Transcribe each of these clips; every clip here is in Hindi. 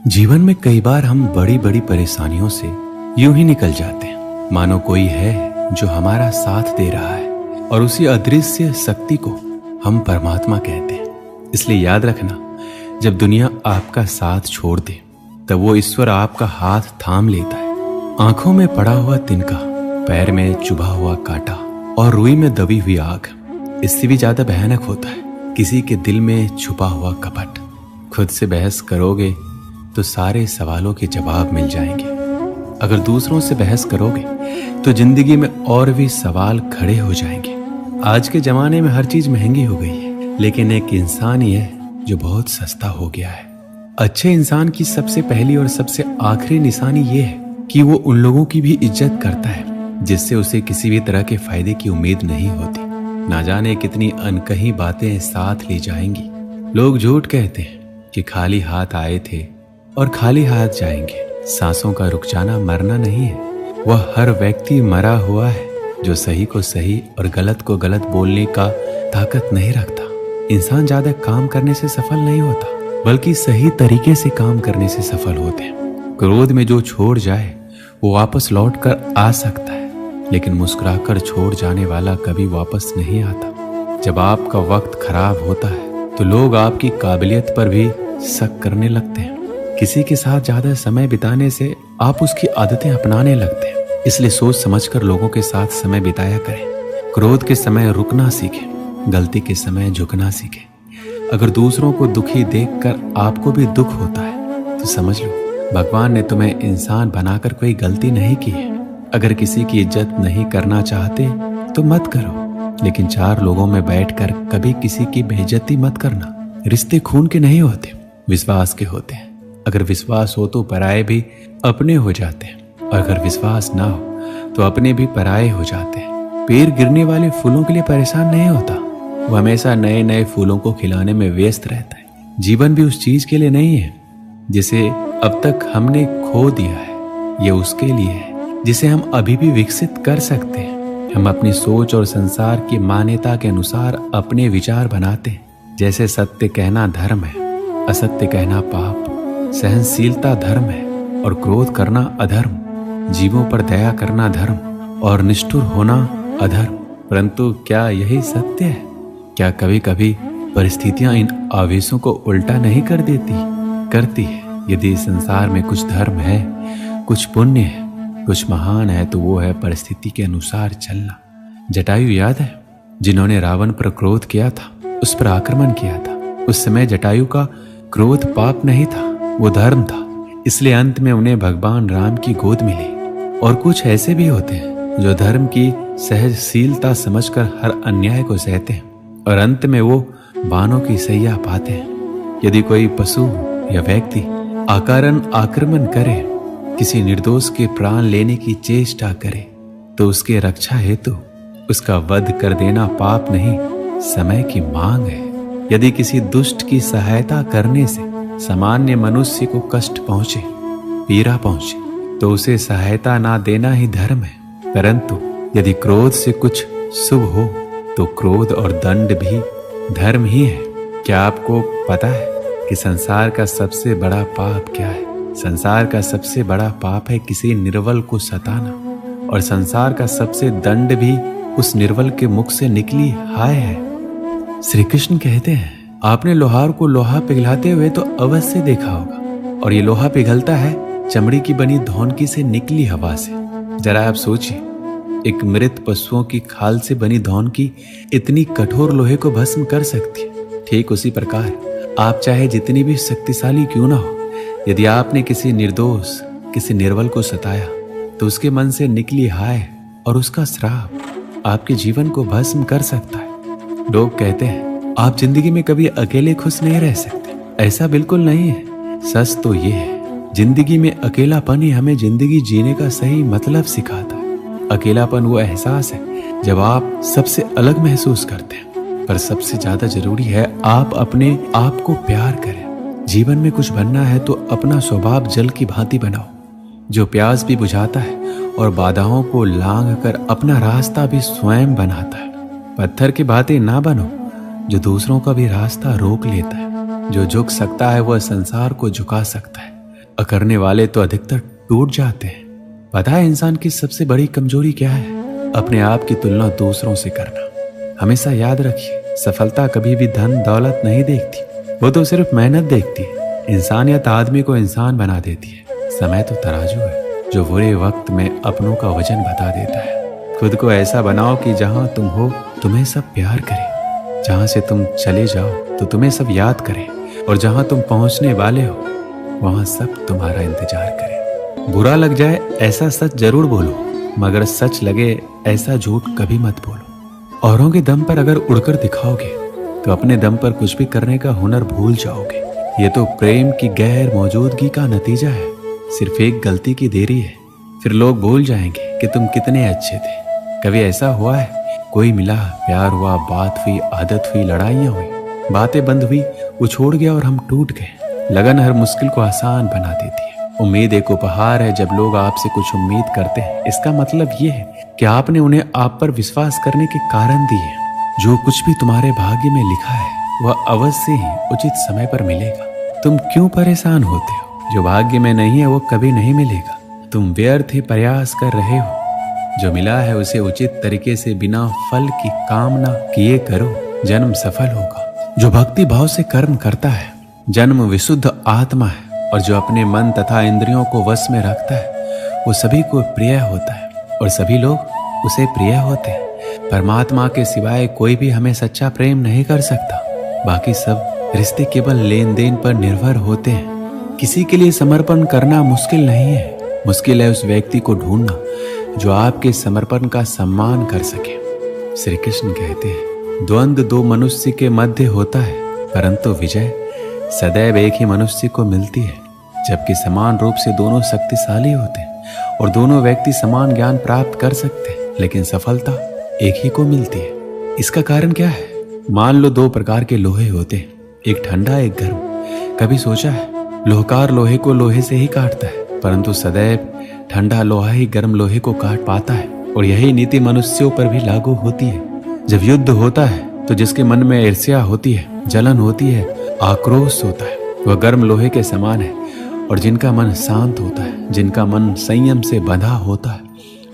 जीवन में कई बार हम बड़ी बड़ी परेशानियों से यूं ही निकल जाते हैं, मानो कोई है जो हमारा साथ दे रहा है और उसी अदृश्य शक्ति को हम परमात्मा कहते हैं। इसलिए याद रखना, जब दुनिया आपका साथ छोड़ दे तब वो ईश्वर आपका हाथ थाम लेता है। आंखों में पड़ा हुआ तिनका, पैर में चुभा हुआ कांटा और रुई में दबी हुई आग इससे भी ज्यादा भयानक होता है किसी के दिल में छुपा हुआ कपट। खुद से बहस करोगे तो सारे सवालों के जवाब मिल जाएंगे। अगर दूसरों से बहस करोगे तो जिंदगी में और भी सवाल खड़े हो जाएंगे। आज के जमाने में हर चीज महंगी हो गई है, लेकिन एक इंसान ही है जो बहुत सस्ता हो गया है। अच्छे इंसान की सबसे पहली और सबसे आखिरी निशानी ये है कि वो उन लोगों की भी इज्जत करता है जिससे उसे किसी भी तरह के फायदे की उम्मीद नहीं होती। ना जाने कितनी अनकही बातें साथ ले जाएंगी। लोग झूठ कहते हैं कि खाली हाथ आए थे और खाली हाथ जाएंगे। सांसों का रुक जाना मरना नहीं है। वह हर व्यक्ति मरा हुआ है जो सही को सही और गलत को गलत बोलने का ताकत नहीं रखता। इंसान ज्यादा काम करने से सफल नहीं होता, बल्कि सही तरीके से काम करने से सफल होते हैं। क्रोध में जो छोड़ जाए वो वापस लौट कर आ सकता है, लेकिन मुस्कुराकर छोड़ जाने वाला कभी वापस नहीं आता। जब आपका वक्त खराब होता है तो लोग आपकी काबिलियत पर भी शक करने लगते हैं। किसी के साथ ज्यादा समय बिताने से आप उसकी आदतें अपनाने लगते हैं। इसलिए सोच समझकर लोगों के साथ समय बिताया करें। क्रोध के समय रुकना सीखें, गलती के समय झुकना सीखें। अगर दूसरों को दुखी देखकर आपको भी दुख होता है तो समझ लो भगवान ने तुम्हें इंसान बनाकर कोई गलती नहीं की है। अगर किसी की इज्जत नहीं करना चाहते तो मत करो, लेकिन चार लोगों में बैठकर कभी किसी की बेइज्जती मत करना। रिश्ते खून के नहीं होते, विश्वास के होते हैं। अगर विश्वास हो तो पराये भी अपने हो जाते हैं, और अगर विश्वास ना हो तो अपने भी पराये हो जाते हैं। पेड़ गिरने वाले फूलों के लिए परेशान नहीं होता, वो हमेशा नए नए फूलों को खिलाने में व्यस्त रहता है। जीवन भी उस चीज के लिए नहीं है जिसे अब तक हमने खो दिया है, ये उसके लिए है जिसे हम अभी भी विकसित कर सकते हैं। हम अपनी सोच और संसार की मान्यता के अनुसार अपने विचार बनाते हैं। जैसे सत्य कहना धर्म है, असत्य कहना पाप, सहनशीलता धर्म है और क्रोध करना अधर्म, जीवों पर दया करना धर्म और निष्ठुर होना अधर्म। परंतु क्या यही सत्य है? क्या कभी कभी परिस्थितियां इन आवेशों को उल्टा नहीं कर देती? करती है। यदि संसार में कुछ धर्म है, कुछ पुण्य है, कुछ महान है, तो वो है परिस्थिति के अनुसार चलना। जटायु याद है, जिन्होंने रावण पर क्रोध किया था, उस पर आक्रमण किया था। उस समय जटायु का क्रोध पाप नहीं था, वो धर्म था। इसलिए अंत में उन्हें भगवान राम की गोद मिली। और कुछ ऐसे भी होते हैं जो धर्म की सहनशीलता समझकर हर अन्याय को सहते हैं और अंत में वो बाणों की सैया पाते हैं। यदि कोई पशु या व्यक्ति अकारण आक्रमण करे, किसी निर्दोष के प्राण लेने की चेष्टा करे, तो उसके रक्षा हेतु उसका वध कर देना पाप नहीं, समय की मांग है। यदि किसी दुष्ट की सहायता करने से सामान्य मनुष्य को कष्ट पहुंचे, पीड़ा पहुंचे, तो उसे सहायता ना देना ही धर्म है। परंतु यदि क्रोध से कुछ शुभ हो तो क्रोध और दंड भी धर्म ही है। क्या आपको पता है कि संसार का सबसे बड़ा पाप क्या है? संसार का सबसे बड़ा पाप है किसी निर्बल को सताना, और संसार का सबसे दंड भी उस निर्बल के मुख से निकली हाय है। श्री कृष्ण कहते हैं, आपने लोहार को लोहा पिघलाते हुए तो अवश्य देखा होगा, और ये लोहा पिघलता है चमड़ी की बनी धौनकी से निकली हवा से। जरा आप सोचिए, एक मृत पशुओं की खाल से बनी धौनकी इतनी कठोर लोहे को भस्म कर सकती है। ठीक उसी प्रकार आप चाहे जितनी भी शक्तिशाली क्यों ना हो, यदि आपने किसी निर्दोष, किसी निर्बल को सताया, तो उसके मन से निकली हाय और उसका श्राप आपके जीवन को भस्म कर सकता है। लोग कहते हैं आप जिंदगी में कभी अकेले खुश नहीं रह सकते। ऐसा बिल्कुल नहीं है। सच तो ये है, जिंदगी में अकेलापन ही हमें जिंदगी जीने का सही मतलब सिखाता है। अकेलापन वो एहसास है जब आप सबसे अलग महसूस करते हैं। पर सबसे ज्यादा जरूरी है आप अपने आप को प्यार करें। जीवन में कुछ बनना है तो अपना स्वभाव जल की भांति बनाओ, जो प्यास भी बुझाता है और बाधाओं को लांघ कर अपना रास्ता भी स्वयं बनाता है। पत्थर की भांति ना बनो जो दूसरों का भी रास्ता रोक लेता है। जो झुक सकता है वह संसार को झुका सकता है। और करने वाले तो अधिकतर टूट जाते हैं। पता है इंसान की सबसे बड़ी कमजोरी क्या है? अपने आप की तुलना दूसरों से करना। हमेशा याद रखिए, सफलता कभी भी धन दौलत नहीं देखती, वो तो सिर्फ मेहनत देखती है। इंसानियत आदमी को इंसान बना देती है। समय तो तराजू है जो बुरे वक्त में अपनों का वजन बता देता है। खुद को ऐसा बनाओ कि जहां तुम हो तुम्हें सब प्यार करे, जहां से तुम चले जाओ तो तुम्हें सब याद करें, और जहां तुम पहुंचने वाले हो वहां सब तुम्हारा इंतजार करें। बुरा लग जाए ऐसा सच जरूर बोलो, मगर सच लगे ऐसा झूठ कभी मत बोलो। औरों के दम पर अगर उड़कर दिखाओगे तो अपने दम पर कुछ भी करने का हुनर भूल जाओगे। ये तो प्रेम की गैर मौजूदगी का नतीजा है। सिर्फ एक गलती की देरी है, फिर लोग भूल जाएंगे कि तुम कितने अच्छे थे। कभी ऐसा हुआ है, कोई मिला, प्यार हुआ, बात हुई, आदत हुई, लड़ाइयाँ हुई, बातें बंद हुई, वो छोड़ गया और हम टूट गए। लगन हर मुश्किल को आसान बना देती है। उम्मीद एक उपहार है। जब लोग आपसे कुछ उम्मीद करते हैं, इसका मतलब ये है कि आपने उन्हें आप पर विश्वास करने के कारण दिए। जो कुछ भी तुम्हारे भाग्य में लिखा है वह अवश्य ही उचित समय पर मिलेगा। तुम क्यों परेशान होते हो? जो भाग्य में नहीं है वो कभी नहीं मिलेगा। तुम व्यर्थ ही प्रयास कर रहे हो। जो मिला है उसे उचित तरीके से बिना फल की कामना किए करो, जन्म सफल होगा। जो भक्ति भाव से कर्म करता है, जन्म विशुद्ध आत्मा है। और जो अपने मन तथा इंद्रियों को वश में रखता है वो सभी को प्रिय होता है और सभी लोग उसे प्रिय होते हैं। परमात्मा के सिवाय कोई भी हमें सच्चा प्रेम नहीं कर सकता। बाकी सब रिश्ते केवल लेन देन पर निर्भर होते हैं। किसी के लिए समर्पण करना मुश्किल नहीं है, मुश्किल है उस व्यक्ति को ढूंढना जो आपके समर्पण का सम्मान कर सके। श्री कृष्ण कहते हैं, द्वंद्व दो मनुष्य के मध्य होता है, परंतु विजय सदैव एक ही मनुष्य को मिलती है। जबकि समान रूप से दोनों शक्तिशाली होते हैं और दोनों व्यक्ति समान ज्ञान प्राप्त कर सकते हैं, लेकिन सफलता एक ही को मिलती है। इसका कारण क्या है? मान लो दो प्रकार के लोहे होते हैं, एक ठंडा एक गर्म। कभी सोचा है, लोहकार लोहे को लोहे से ही काटता है, परंतु सदैव ठंडा लोहा ही गर्म लोहे को काट पाता है। और यही नीति मनुष्यों पर भी लागू होती है। जब युद्ध होता है तो जिसके मन में ईर्ष्या होती है, जलन होती है, आक्रोश होता है, वह गर्म लोहे के समान है। और जिनका मन शांत होता है, जिनका मन संयम से बंधा होता है,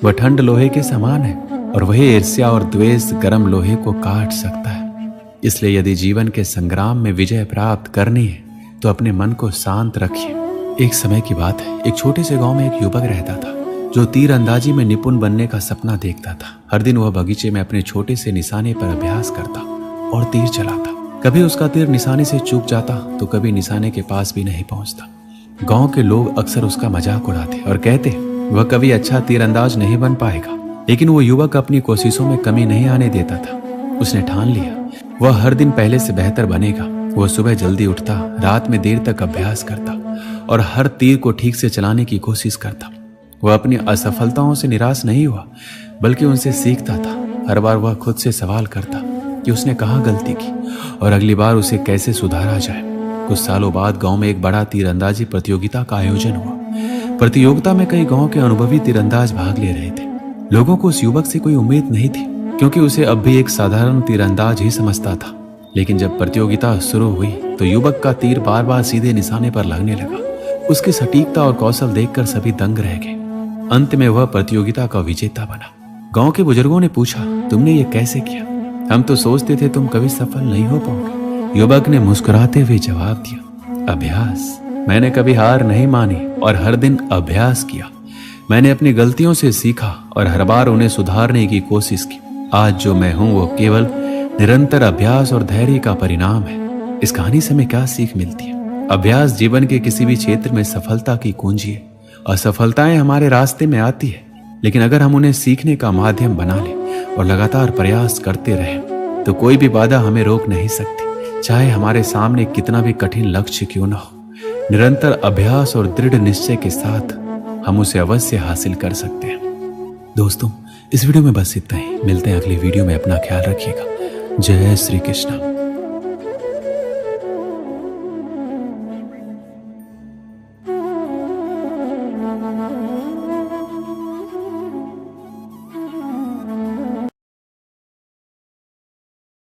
वह ठंड लोहे के समान है। और वही ईर्ष्या और द्वेष गर्म लोहे को काट सकता है। इसलिए यदि जीवन के संग्राम में विजय प्राप्त करनी है तो अपने मन को शांत रखिए। एक समय की बात है, एक छोटे से गांव में एक युवक रहता था जो तीर अंदाजी में निपुण बनने का सपना देखता था। हर दिन वह बगीचे में अपने छोटे से निशाने पर अभ्यास करता और तीर चलाता। कभी उसका तीर निशाने से चूक जाता तो कभी निशाने के पास भी नहीं पहुंचता। गांव के लोग अक्सर उसका मजाक उड़ाते और कहते वह कभी अच्छा तीरंदाज नहीं बन पाएगा। लेकिन वो युवक अपनी कोशिशों में कमी नहीं आने देता था। उसने ठान लिया वह हर दिन पहले से बेहतर बनेगा। वह सुबह जल्दी उठता, रात में देर तक अभ्यास करता और हर तीर को ठीक से चलाने की कोशिश करता। वह अपनी असफलताओं से निराश नहीं हुआ, बल्कि उनसे सीखता था। हर बार वह खुद से सवाल करता कि उसने कहाँ गलती की और अगली बार उसे कैसे सुधारा जाए। कुछ सालों बाद गांव में एक बड़ा तीरंदाजी प्रतियोगिता का आयोजन हुआ। प्रतियोगिता में कई गांव के अनुभवी तीरंदाज भाग ले रहे थे। लोगों को उस युवक से कोई उम्मीद नहीं थी, क्योंकि उसे अब भी एक साधारण तीरंदाज ही समझता था। लेकिन जब प्रतियोगिता शुरू हुई तो युवक का तीर बार बार सीधे निशाने पर लगने लगा। उसकी सटीकता और कौशल देखकर सभी दंग रह गए। अंत में वह प्रतियोगिता का विजेता बना। गांव के बुजुर्गों ने पूछा, तुमने ये कैसे किया? हम तो सोचते थे तुम कभी सफल नहीं हो पाओगे। युवक ने मुस्कुराते हुए जवाब दिया, अभ्यास। मैंने कभी हार नहीं मानी और हर दिन अभ्यास किया। मैंने अपनी गलतियों से सीखा और हर बार उन्हें सुधारने की कोशिश की। आज जो मैं हूं वो केवल निरंतर अभ्यास और धैर्य का परिणाम है। इस कहानी से हमें क्या सीख मिलती है? अभ्यास जीवन के किसी भी क्षेत्र में सफलता की कुंजी है। असफलताएं हमारे रास्ते में आती है, लेकिन अगर हम उन्हें सीखने का माध्यम बना लें और लगातार प्रयास करते रहें तो कोई भी बाधा हमें रोक नहीं सकती। चाहे हमारे सामने कितना भी कठिन लक्ष्य क्यों ना हो, निरंतर अभ्यास और दृढ़ निश्चय के साथ हम उसे अवश्य हासिल कर सकते हैं। दोस्तों, इस वीडियो में बस इतना ही। मिलते हैं अगली वीडियो में। अपना ख्याल रखिएगा। जय श्री कृष्ण।